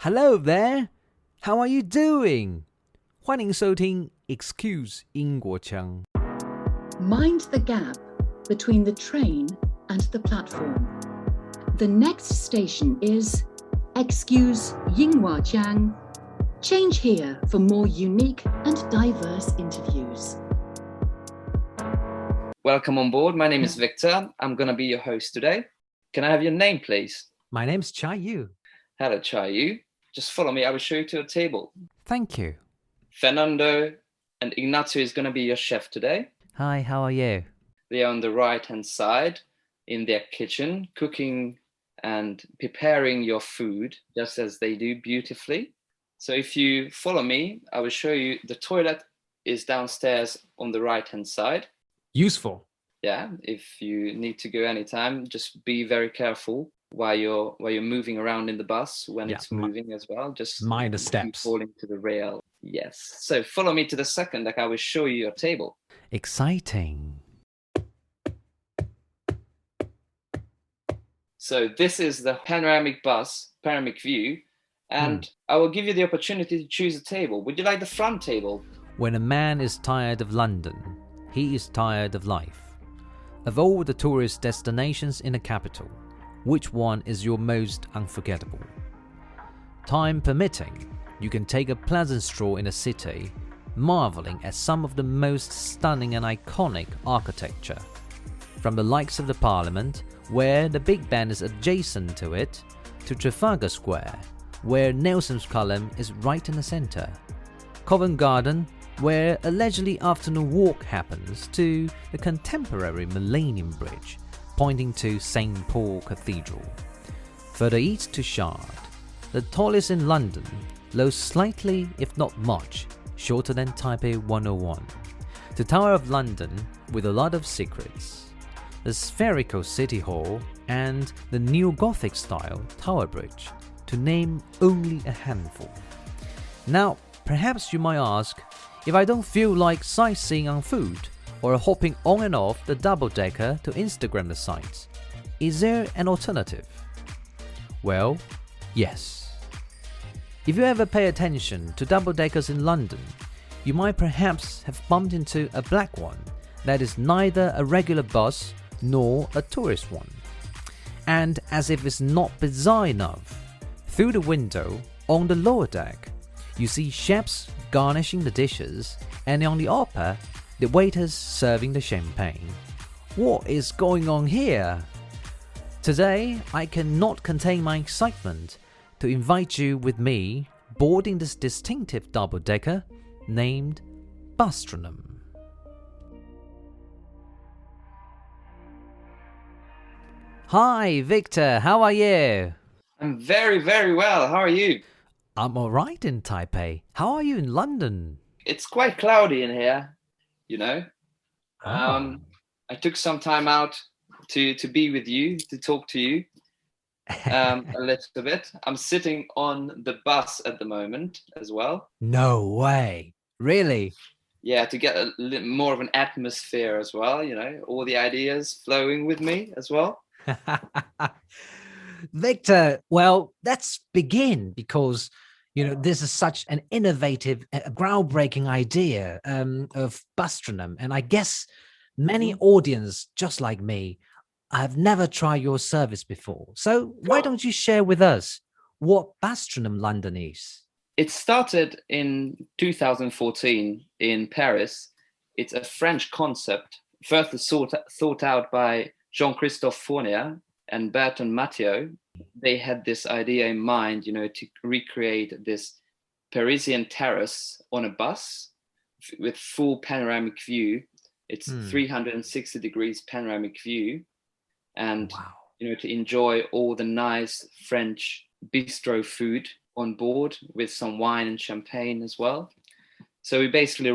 Hello there, how are you doing? 欢迎收听 Excuse 英国腔。 Mind the gap between the train and the platform. The next station is Excuse英国腔. Change here for more unique and diverse interviews. Welcome on board. My name is Viktor. I'm going to be your host today. Can I have your name, please? My name's Chai Yu. Hello, Chai Yu. Just follow me. I will show you to a table. Thank you. Fernando and Ignacio is going to be your chef today. Hi, how are you? They are on the right-hand side in their kitchen, cooking and preparing your food, just as they do beautifully. So if you follow me, I will show you the toilet is downstairs on the right-hand side. Useful. Yeah, if you need to go anytime, just be very careful while you're moving around in the bus when it's moving as well. Just mind the steps. Falling to the rail. Yes. So follow me to the second deck. I will show you your table. Exciting. So this is the panoramic view, and I will give you the opportunity to choose a table. Would you like the front table? When a man is tired of London, he is tired of life. Of all the tourist destinations in the capital, which one is your most unforgettable? Time permitting, you can take a pleasant stroll in the city, marveling at some of the most stunning and iconic architecture. From the likes of the Parliament, where the Big Ben is adjacent to it, to Trafalgar Square, where Nelson's column is right in the centre. Covent Garden, where a leisurely afternoon walk happens, to the contemporary Millennium Bridge, pointing to St. Paul Cathedral. Further east to Shard, the tallest in London, low slightly, if not much, shorter than Taipei 101. The Tower of London, with a lot of secrets. The spherical City Hall, and the neo-Gothic style Tower Bridge, to name only a handful. Now, perhaps you might ask, if I don't feel like sightseeing on foot, or hopping on and off the double-decker to Instagram the sights, is there an alternative? Well, yes. If you ever pay attention to double-deckers in London, you might perhaps have bumped into a black one that is neither a regular bus nor a tourist one. And as if it's not bizarre enough, through the window on the lower deck, you see chefs garnishing the dishes, and on the upper, the waiters serving the champagne. What is going on here? Today, I cannot contain my excitement to invite you with me boarding this distinctive double-decker named Bustronome. Hi, Viktor, how are you? I'm very, very well. How are you? I'm alright in Taipei. How are you in London? It's quite cloudy in here, you know. I took some time out to be with you, to talk to you a little bit. I'm sitting on the bus at the moment as well. No way. Really? Yeah, to get a little more of an atmosphere as well, you know, all the ideas flowing with me as well. Viktor, well, let's begin because, you know, this is such an innovative, groundbreaking idea of Bustronome. And I guess many audience, just like me, have never tried your service before. So why don't you share with us what Bustronome London is? It started in 2014 in Paris. It's a French concept, first thought out by Jean-Christophe Fournier and Bertrand Mathieu. They had this idea in mind, you know, to recreate this Parisian terrace on a bus with full panoramic view. It's 360 degrees panoramic view, and you know, to enjoy all the nice French bistro food on board with some wine and champagne as well. So we basically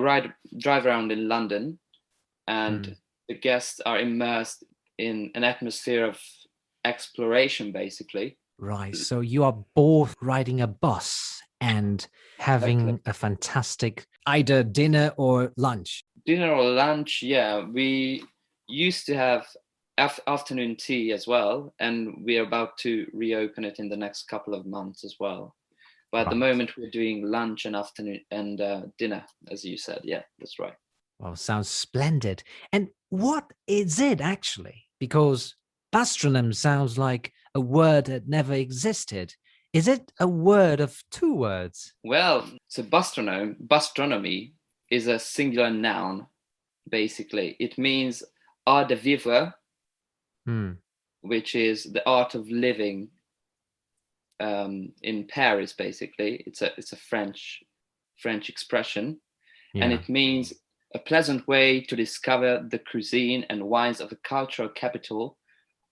drive around in London, and the guests are immersed in an atmosphere of exploration, basically. Right. So you are both riding a bus and having a fantastic either dinner or lunch. Dinner or lunch, yeah. We used to have afternoon tea as well, and we're about to reopen it in the next couple of months as well. But at the Right. moment, we're doing lunch and afternoon and dinner, as you said. Yeah, that's right. Well, sounds splendid. And what is it actually? Because Bustronome sounds like a word that never existed. Is it a word of two words? Well, so bustronomy is a singular noun, basically. It means art de vivre, Hmm. which is the art of living in Paris, basically. It's a French expression, and Yeah. it means a pleasant way to discover the cuisine and wines of a cultural capital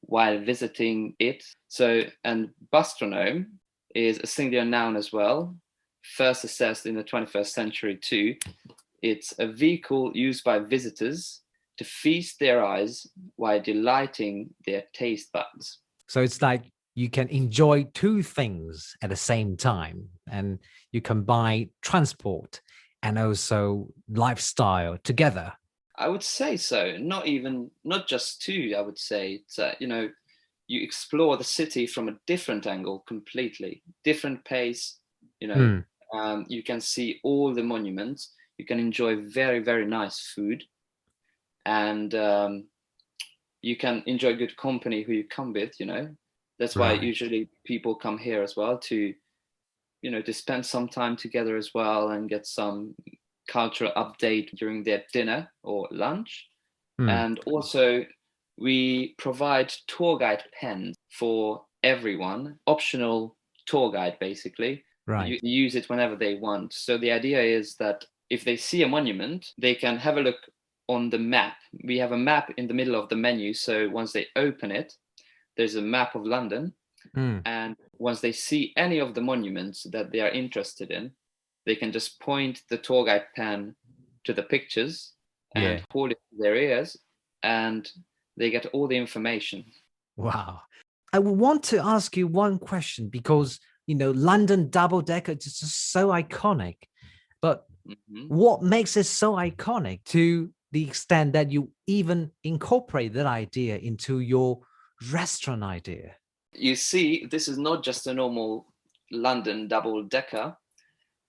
while visiting it. So, and bustronome is a singular noun as well, first assessed in the 21st century too. It's a vehicle used by visitors to feast their eyes while delighting their taste buds. So it's like you can enjoy two things at the same time, and you combine transport and also lifestyle together. I would say so. Not just two. I would say it's, you explore the city from a different angle, completely different pace. You know, Hmm. you can see all the monuments. You can enjoy very, very nice food, and you can enjoy good company who you come with. That's why Right. usually people come here as well to spend some time together as well and get some cultural update during their dinner or lunch. Hmm. And also, we provide tour guide pens for everyone, optional tour guide, basically. You Right. use it whenever they want. So the idea is that if they see a monument, they can have a look on the map. We have a map in the middle of the menu. So once they open it, there's a map of London. Hmm. And once they see any of the monuments that they are interested in, they can just point the tour guide pen to the pictures Yeah. and hold it to their ears, and they get all the information. Wow. I would want to ask you one question because, London double decker is just so iconic. But Mhm. what makes it so iconic to the extent that you even incorporate that idea into your restaurant idea? You see, this is not just a normal London double decker,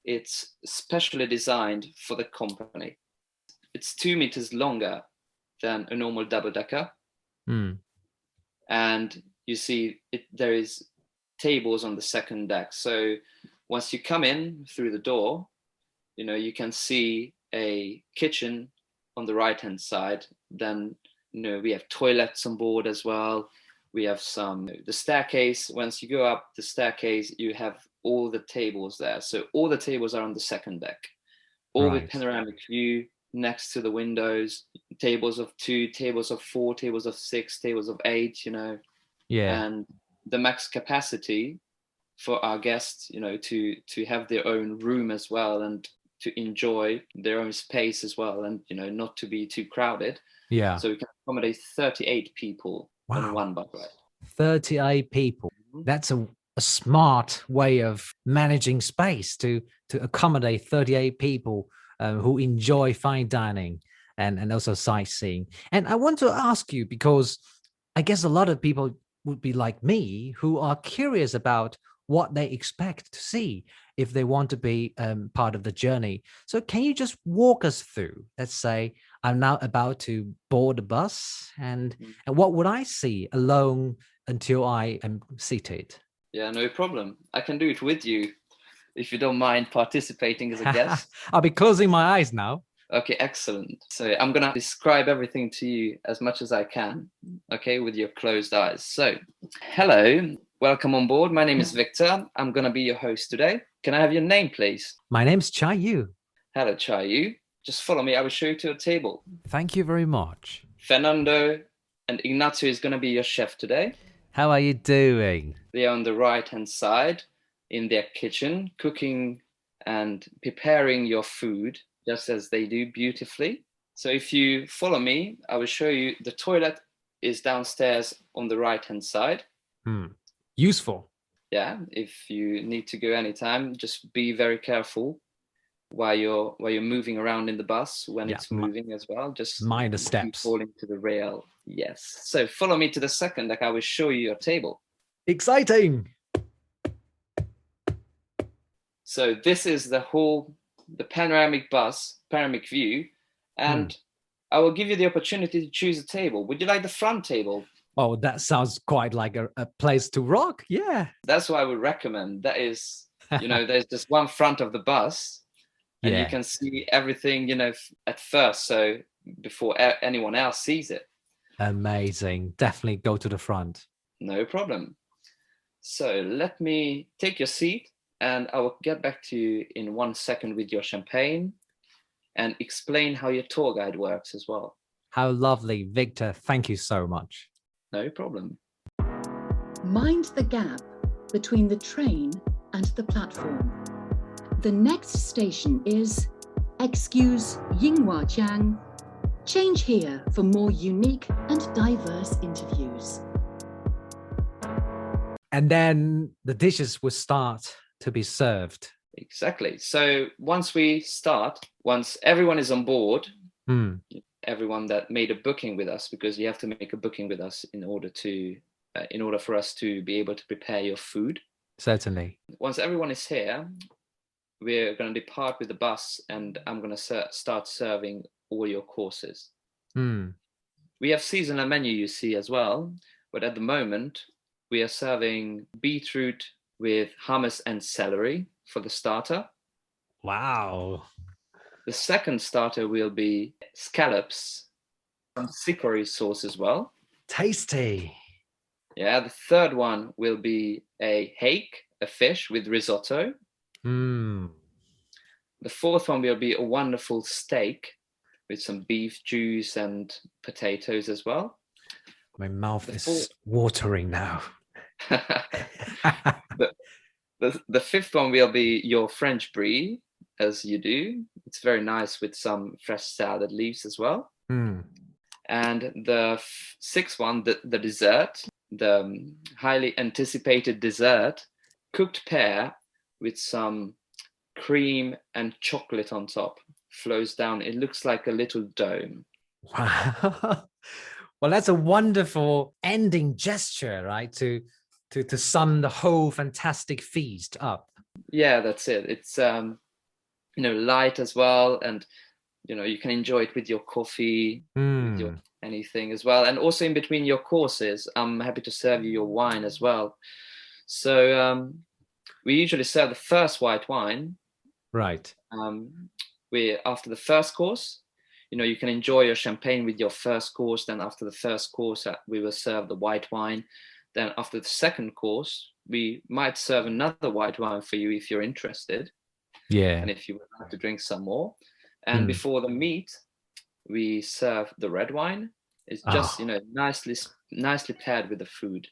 it's specially designed for the company. It's 2 meters longer than a normal double decker. Hmm. And you see there is tables on the second deck. So once you come in through the door, you can see a kitchen on the right hand side. Then we have toilets on board as well. We have the staircase. Once you go up the staircase, you have all the tables there. So all the tables are on the second deck, all with Right. panoramic view next to the windows, tables of 2, tables of 4, tables of 6, tables of 8, Yeah. and the max capacity for our guests, to have their own room as well and to enjoy their own space as well, and not to be too crowded. Yeah. So we can accommodate 38 people on Wow. one bus ride. 38 people. Mhm. That's a smart way of managing space to accommodate 38 people who enjoy fine dining and also sightseeing. And I want to ask you, because I guess a lot of people would be like me who are curious about what they expect to see if they want to be part of the journey. So can you just walk us through? Let's say I'm now about to board the bus, and what would I see alone until I am seated? Yeah, no problem. I can do it with you if you don't mind participating as a guest. I'll be closing my eyes now. Okay, excellent. So I'm going to describe everything to you as much as I can, okay, with your closed eyes. So, hello, welcome on board. My name is Viktor. I'm going to be your host today. Can I have your name, please? My name's Chai Yu. Hello, Chayu. Just follow me. I will show you to a table. Thank you very much. Fernando and Ignacio is going to be your chef today. How are you doing? They are on the right-hand side in their kitchen, cooking and preparing your food, just as they do beautifully. So if you follow me, I will show you the toilet is downstairs on the right-hand side. Useful. Yeah, if you need to go anytime, just be very careful while you're moving around in the bus when it's moving as well. Just mind the keep steps. falling to the rail. Yes. So follow me to the second deck. I will show you your table. Exciting. So this is the panoramic view, and I will give you the opportunity to choose a table. Would you like the front table? Oh, that sounds quite like a place to rock. Yeah. That's what I would recommend. That is, there's just one front of the bus, and you can see everything, at first. So before anyone else sees it. Amazing. Definitely go to the front. No problem. So let me take your seat, and I will get back to you in 1 second with your champagne and explain how your tour guide works as well. How lovely, Viktor. Thank you so much. No problem. Mind the gap between the train and the platform. The next station is Excuse英国腔. Change here for more unique and diverse interviews. And then the dishes will start to be served. Exactly. So once everyone is on board, everyone that made a booking with us, because you have to make a booking with us in order for us to be able to prepare your food. Certainly. Once everyone is here, we're going to depart with the bus, and I'm going to start serving all your courses. We have seasonal menu, you see, as well, but at the moment we are serving beetroot with hummus and celery for the starter. Wow. The second starter will be scallops, some chicory sauce as well. Tasty. Yeah, the third one will be a hake, a fish with risotto. The fourth one will be a wonderful steak with some beef juice and potatoes as well. My mouth is watering now. The fifth one will be your French brie, as you do. It's very nice with some fresh salad leaves as well. And the sixth one, the dessert, the highly anticipated dessert, cooked pear with some cream and chocolate on top, flows down. It looks like a little dome. Wow. Well, that's a wonderful ending gesture, right? To sum the whole fantastic feast up. Yeah, that's it. It's light as well, and you can enjoy it with your coffee, with your anything as well. And also in between your courses, I'm happy to serve you your wine as well. So we usually serve the first white wine. Right. After the first course, you can enjoy your champagne with your first course. Then after the first course, we will serve the white wine. Then after the second course, we might serve another white wine for you if you're interested. Yeah. And if you would like to drink some more. And before the meat, we serve the red wine. It's just, nicely paired with the food.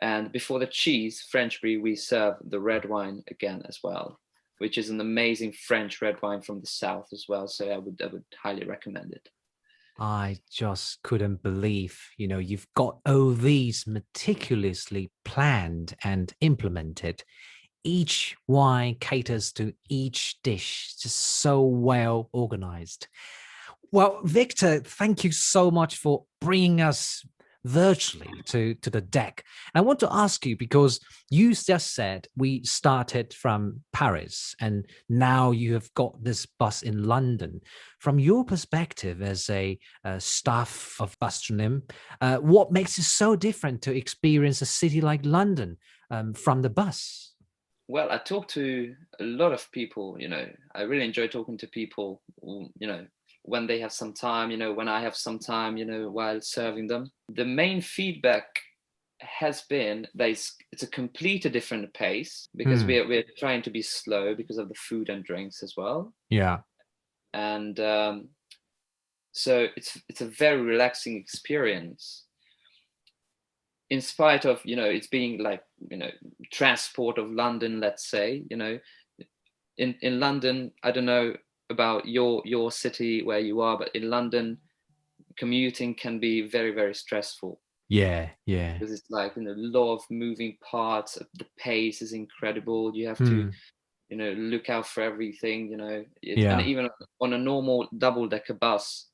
And before the cheese, French brie, we serve the red wine again as well, which is an amazing French red wine from the south as well. So I would highly recommend it. I just couldn't believe, you've got all these meticulously planned and implemented. Each wine caters to each dish, just so well organized. Well, Viktor, thank you so much for bringing us virtually to the deck. And I want to ask you, because you just said we started from Paris and now you have got this bus in London. From your perspective as a staff of Bustronome, what makes it so different to experience a city like London from the bus? Well, I talk to a lot of people, I really enjoy talking to people, when they have some time, when I have some time, while serving them. The main feedback has been that it's a completely different pace, because we're trying to be slow because of the food and drinks as well. Yeah. And so it's a very relaxing experience. In spite of, it's being like, transport of London, let's say, in London, I don't know about your city where you are, but in London, commuting can be very, very stressful. Yeah. Because it's like, a lot of moving parts. The pace is incredible. You have to, look out for everything, And even on a normal double-decker bus,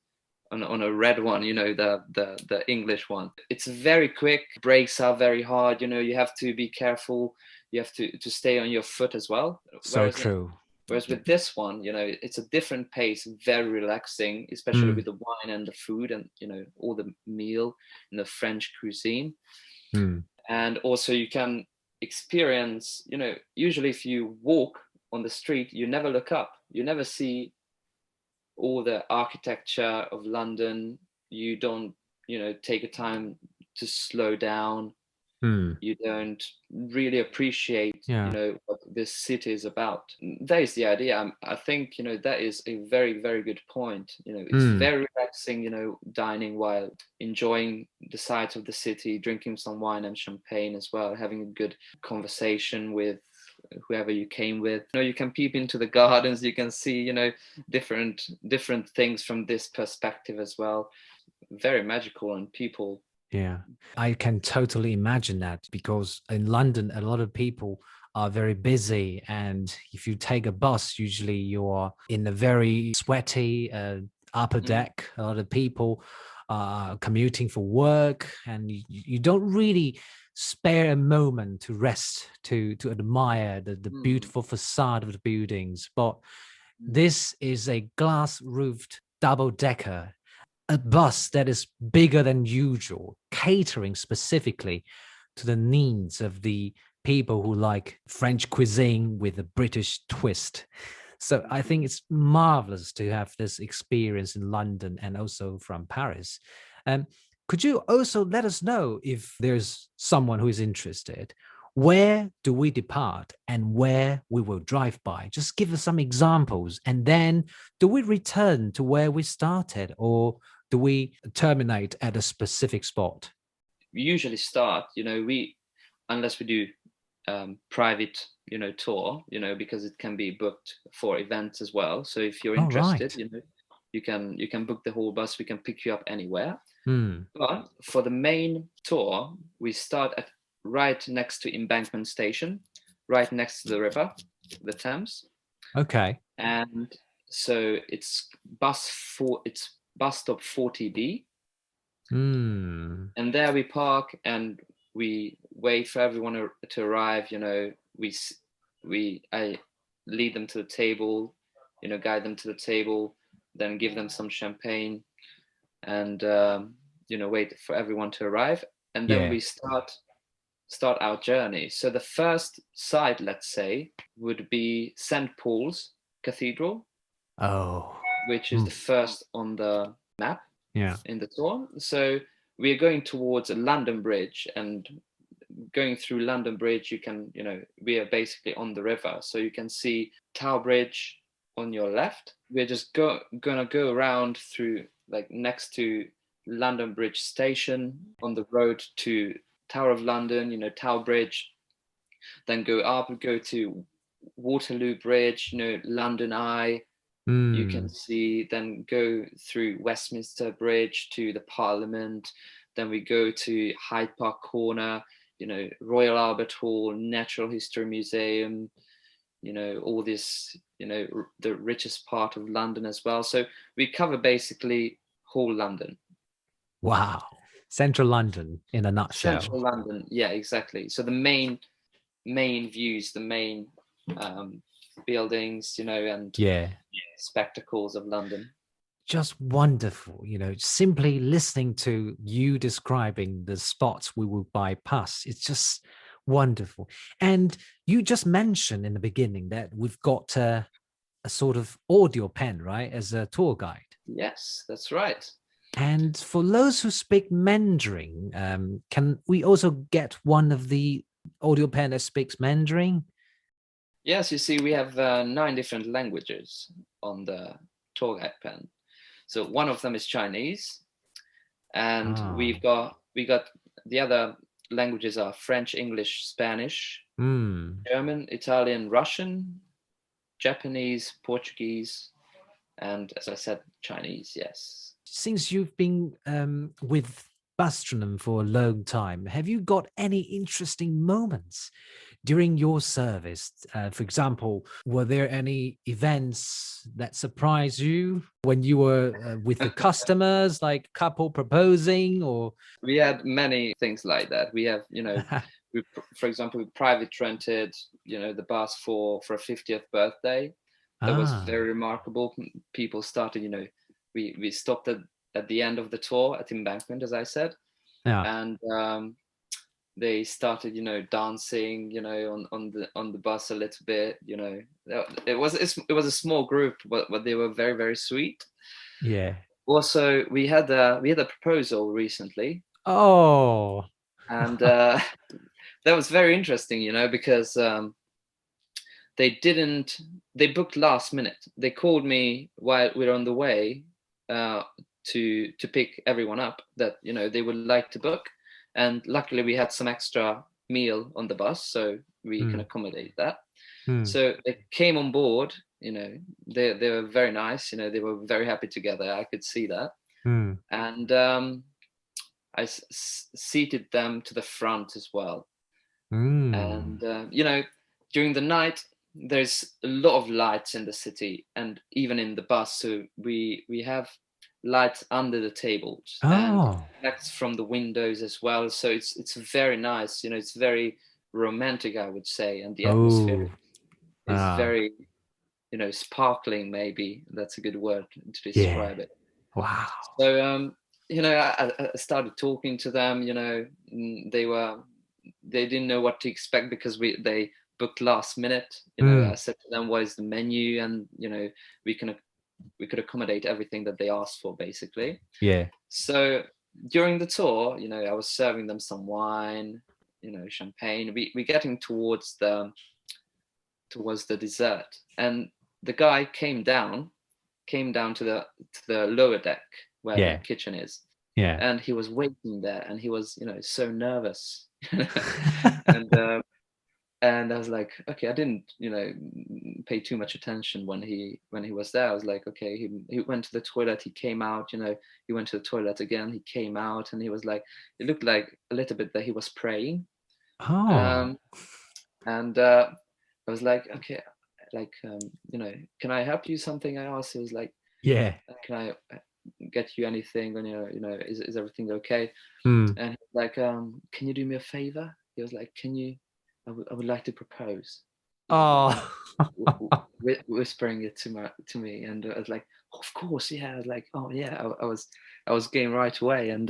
on a red one, the English one, it's very quick. Brakes are very hard. You have to be careful. you have to stay on your foot as well. So true. Whereas with this one, it's a different pace, very relaxing, especially with the wine and the food and, all the meal in the French cuisine. And also you can experience, usually if you walk on the street, you never look up, you never see all the architecture of London. You don't, take a time to slow down. You don't really appreciate, what this city is about. That is the idea. I think, that is a very, very good point. It's very relaxing, dining while enjoying the sights of the city, drinking some wine and champagne as well, having a good conversation with whoever you came with. You can peep into the gardens, you can see, different things from this perspective as well. Very magical, and people. Yeah, I can totally imagine that, because in London, a lot of people are very busy. And if you take a bus, usually you're in a very sweaty upper deck. A lot of people are commuting for work, and you don't really spare a moment to rest, to admire the beautiful facade of the buildings. But this is a glass-roofed double-decker, a bus that is bigger than usual, catering specifically to the needs of the people who like French cuisine with a British twist. So I think it's marvelous to have this experience in London and also from Paris. Could you also let us know, if there's someone who is interested, where do we depart and where we will drive by? Just give us some examples. And then do we return to where we started, or do we terminate at a specific spot? We usually start, unless we do private, tour, because it can be booked for events as well. So if you're interested, you can book the whole bus. We can pick you up anywhere. But for the main tour, we start at right next to Embankment Station, right next to the river, the Thames. Okay. And so it's bus stop 40B. And there we park and we wait for everyone to arrive. I lead them to the table, guide them to the table, then give them some champagne, and wait for everyone to arrive, and then we start our journey. So the first site, let's say, would be St. Paul's Cathedral, which is the first on the map in the tour. So we are going towards London Bridge, and going through London Bridge, we are basically on the river. So you can see Tower Bridge on your left. We're just gonna go around through, like, next to London Bridge Station, on the road to Tower of London, Tower Bridge, then go to Waterloo Bridge, London Eye. You can see, then go through Westminster Bridge to the Parliament. Then we go to Hyde Park Corner, Royal Albert Hall, Natural History Museum, all this, the richest part of London as well. So we cover basically whole London. Wow. Central London in a nutshell. Central London, yeah, exactly. So the main views, the main buildings, and spectacles of London. Just wonderful, simply listening to you describing the spots we will bypass. It's just wonderful. And you just mentioned in the beginning that we've got a sort of audio pen, right, as a tour guide. Yes, that's right. And for those who speak Mandarin, can we also get one of the audio pen that speaks Mandarin? Yes, you see, we have 9 different languages on the tour guide pen. So one of them is Chinese, and we got the other languages are French, English, Spanish, German, Italian, Russian, Japanese, Portuguese, and, as I said, Chinese. Yes. Since you've been with Bustronome for a long time, have you got any interesting moments during your service? For example, were there any events that surprised you when you were with the customers, like couple proposing, or? We had many things like that. We have, for example, we private rented, the bus for a 50th birthday. That was very remarkable. People started, we stopped at the end of the tour at Embankment, as I said. Yeah. And they started, dancing, on the bus a little bit. It was a small group, but they were very, very sweet. Yeah. Also, we had a proposal recently. Oh. And that was very interesting, because they booked last minute. They called me while we were on the way to pick everyone up that, they would like to book. And luckily we had some extra meal on the bus, so we can accommodate that. So they came on board, they were very nice, they were very happy together. I could see that. And I seated them to the front as well. And, during the night, there's a lot of lights in the city and even in the bus. So we have lights under the tables and lights from the windows as well. So it's very nice. It's very romantic, I would say. And the atmosphere is very, sparkling, maybe. That's a good word to describe it. Wow. So, I started talking to them, they didn't know what to expect because they booked last minute. I said to them, what is the menu? And, we could accommodate everything that they asked for, basically. Yeah. So during the tour, I was serving them some wine, champagne. We're getting towards the dessert. And the guy came down to the lower deck where the kitchen is. Yeah. And he was waiting there and he was, so nervous. And I was like, okay, I didn't, pay too much attention when he was there. I was like, okay, he went to the toilet, he came out, he went to the toilet again, he came out, and he was like, it looked like a little bit that he was praying. And I was like, okay, like, can I help you something? I asked. He was like, yeah, can I get you anything? And is everything okay? And he was like, can you do me a favor? He was like, I would like to propose. Whispering it to me, and I was like, oh, of course, yeah. I was like, oh yeah, I was game right away. And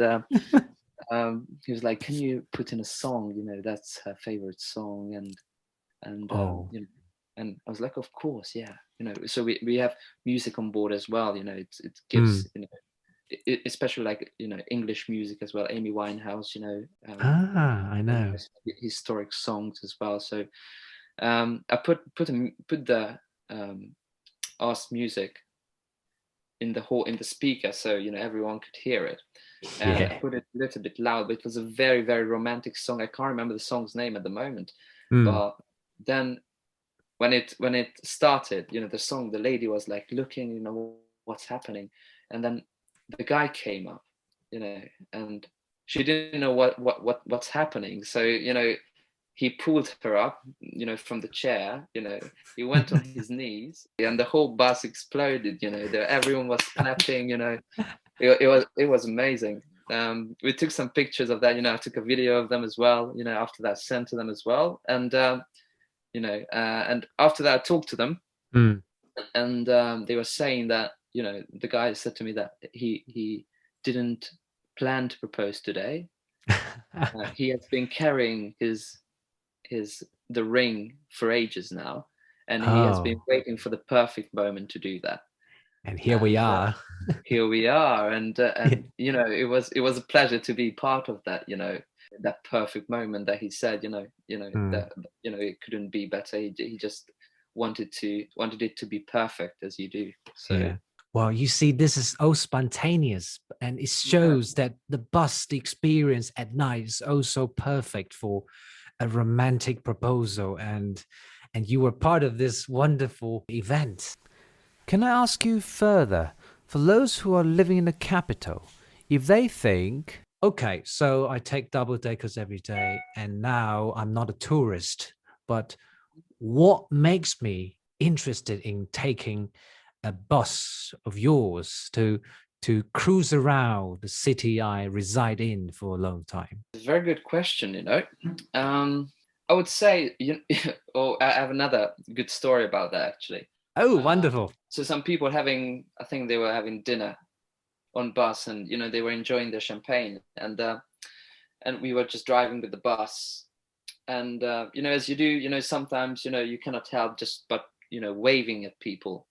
he was like, can you put in a song? That's her favorite song. And and I was like, of course, yeah. So we have music on board as well. It gives especially like English music as well. Amy Winehouse, I know historic songs as well. So I put the asked music in the speaker, so everyone could hear it. And I put it a little bit loud, but it was a very, very romantic song. I can't remember the song's name at the moment, but then when it started, the song, the lady was like looking, what's happening, and then the guy came up, and she didn't know what's happening. So he pulled her up, from the chair. He went on his knees, and the whole bus exploded. Everyone was clapping. It was amazing. We took some pictures of that. I took a video of them as well. After that, sent to them as well. And and after that, I talked to them, and they were saying that the guy said to me that he didn't plan to propose today. He has been carrying the ring for ages now, and he has been waiting for the perfect moment to do that. And here we are. Here we are, and it was a pleasure to be part of that. That perfect moment that he said. That it couldn't be better. He just wanted it to be perfect, as you do. So. Yeah. Well, you see, this is all spontaneous, and it shows that the experience at night is also perfect for a romantic proposal, and you were part of this wonderful event. Can I ask you further, for those who are living in the capital, if they think, okay, so I take double deckers every day, and now I'm not a tourist, but what makes me interested in taking a bus of yours to to cruise around the city I reside in for a long time? It's a very good question, I would say, or I have another good story about that, actually. Oh, wonderful. So some people I think they were having dinner on bus, and, they were enjoying their champagne, and we were just driving with the bus. And, as you do, sometimes, you cannot help just but, waving at people,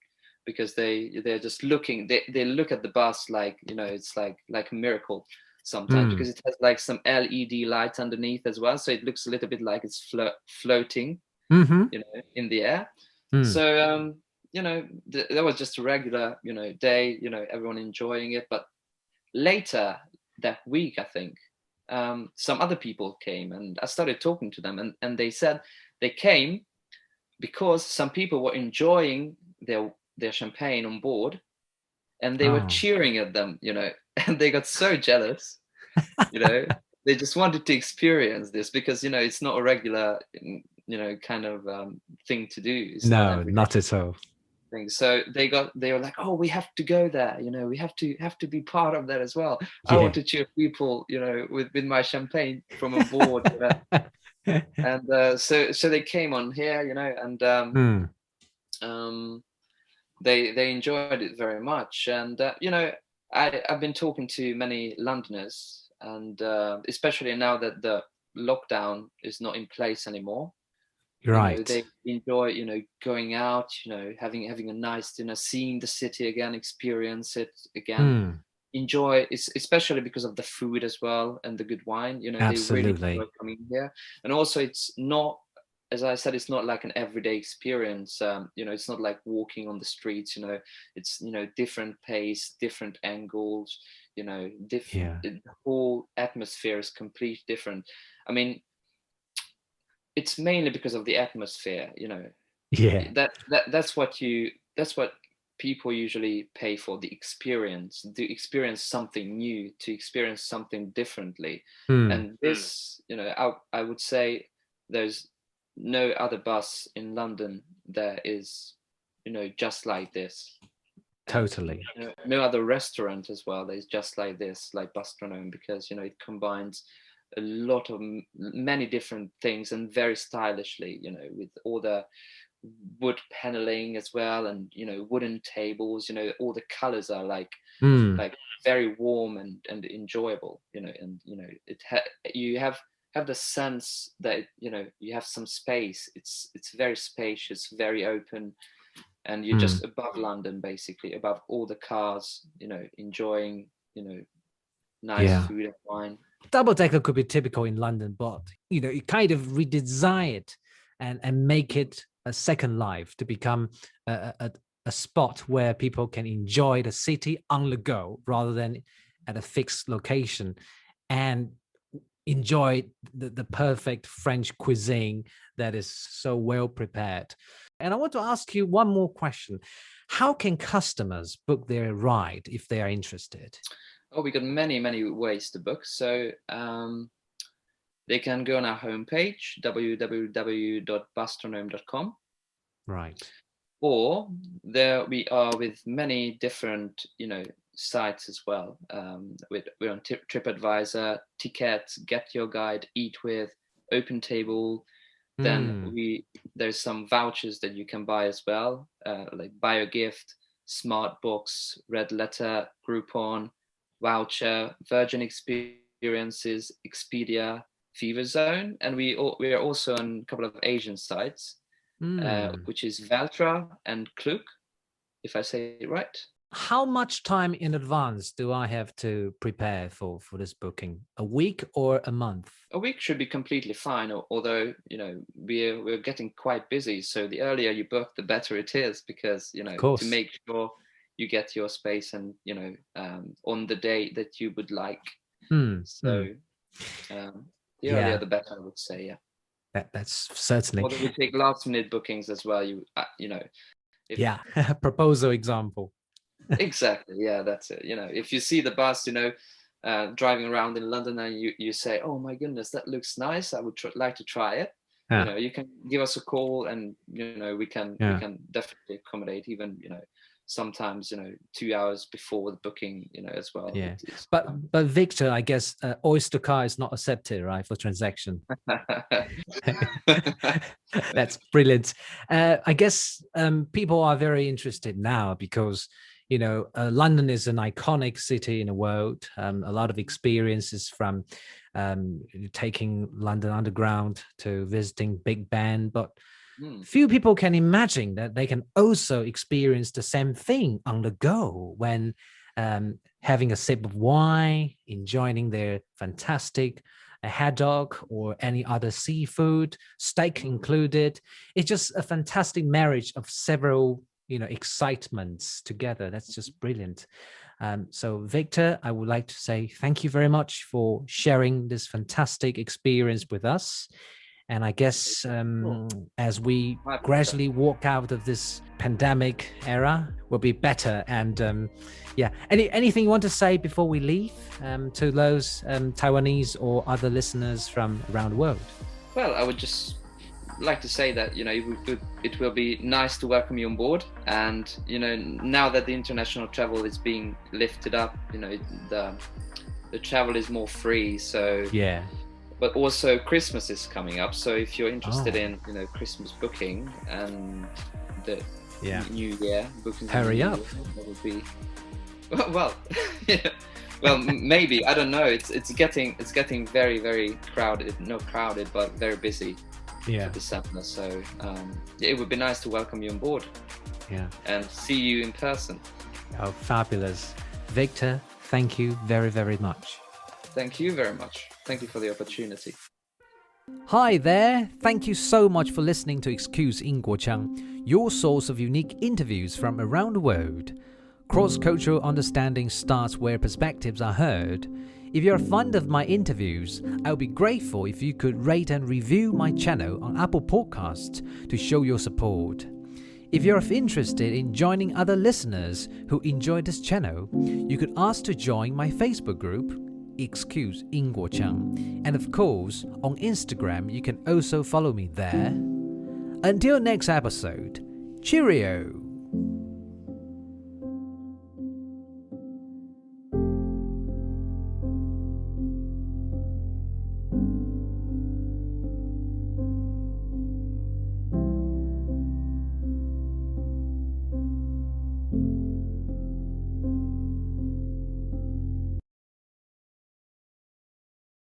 because they're just looking, they look at the bus like, it's like a miracle sometimes, because it has like some LED lights underneath as well. So it looks a little bit like it's floating, in the air. So, that was just a regular, day, everyone enjoying it. But later that week, I think, some other people came, and I started talking to them, and they said they came because some people were enjoying their champagne on board, and they were cheering at them, and they got so jealous, they just wanted to experience this, because, it's not a regular, kind of thing to do. It's not at all. So they were like, oh, we have to go there, we have to be part of that as well. I want to cheer people, with my champagne from on board. And so they came on here, and they enjoyed it very much. And I've been talking to many Londoners, and especially now that the lockdown is not in place anymore. Right. They enjoy, going out, having a nice dinner, seeing the city again, experience it again, enjoy, especially because of the food as well and the good wine. Absolutely. They really enjoy coming here. And also, it's not, as I said, it's not like an everyday experience. It's not like walking on the streets. It's different pace, different angles. The whole atmosphere is completely different. I mean, it's mainly because of the atmosphere, that's what people usually pay for, the experience, to experience something new, to experience something differently. And this, I would say there's no other bus in London that is, just like this. Totally. No other restaurant as well that is just like this, like Bustronome, because, it combines a lot of many different things, and very stylishly, with all the wood paneling as well, and wooden tables, all the colors are like very warm and enjoyable, and you have the sense that you have some space. It's very spacious, very open, and you're just above London, basically above all the cars, enjoying nice food and wine. Double decker could be typical in London, but you kind of redesign it and make it a second life, to become a spot where people can enjoy the city on the go rather than at a fixed location, and enjoy the perfect French cuisine that is so well prepared. And I want to ask you one more question. How can customers book their ride if they are interested? Oh, we got many, many ways to book. So they can go on our homepage, www.bustronome.com. Right. Or there we are with many different, sites as well. We're on TripAdvisor, Ticket, Get Your Guide, Eat With, Open Table. Then there's some vouchers that you can buy as well, like Buy a Gift, Smart Box, Red Letter, Groupon, Voucher, Virgin Experiences, Expedia, Fever Zone, and we are also on a couple of Asian sites, which is Valtra and Klook, if I say it right. How much time in advance do I have to prepare for this booking? A week or a month? A week should be completely fine, although we're getting quite busy. So the earlier you book, the better it is, because to make sure you get your space and on the day that you would like. The earlier the better, I would say. Yeah. That's certainly. Although we take last minute bookings as well. Proposal example. Exactly. Yeah, that's it. If you see the bus, driving around in London, and you say, "Oh my goodness, that looks nice. I would like to try it." You can give us a call, and we can definitely accommodate even sometimes 2 hours before the booking as well. Yeah, but Viktor, I guess Oyster card is not accepted, right, for transaction. That's brilliant. I guess people are very interested now because London is an iconic city in the world. A lot of experiences from taking London Underground to visiting Big Ben, but few people can imagine that they can also experience the same thing on the go when having a sip of wine, enjoying their fantastic haddock or any other seafood, steak included. It's just a fantastic marriage of several excitements together. That's just brilliant. So Viktor, I would like to say thank you very much for sharing this fantastic experience with us. And I guess as we gradually walk out of this pandemic era, we'll be better. And anything you want to say before we leave to those Taiwanese or other listeners from around the world? Well, I would just like to say that it will be nice to welcome you on board, and now that the international travel is being lifted up, the travel is more free. So yeah. But also Christmas is coming up, so if you're interested in Christmas booking and the New Year booking, hurry up. That would be well, maybe, I don't know. It's getting very, very crowded, not crowded, but very busy. Yeah. December, so it would be nice to welcome you on board. Yeah. And see you in person. Oh, fabulous. Viktor, thank you very, very much. Thank you very much. Thank you for the opportunity. Hi there. Thank you so much for listening to Excuse 英国腔, your source of unique interviews from around the world. Cross-cultural understanding starts where perspectives are heard. If you're fond of my interviews, I would be grateful if you could rate and review my channel on Apple Podcasts to show your support. If you're interested in joining other listeners who enjoy this channel, you could ask to join my Facebook group, Excuse 英国腔, and of course, on Instagram, you can also follow me there. Until next episode, cheerio!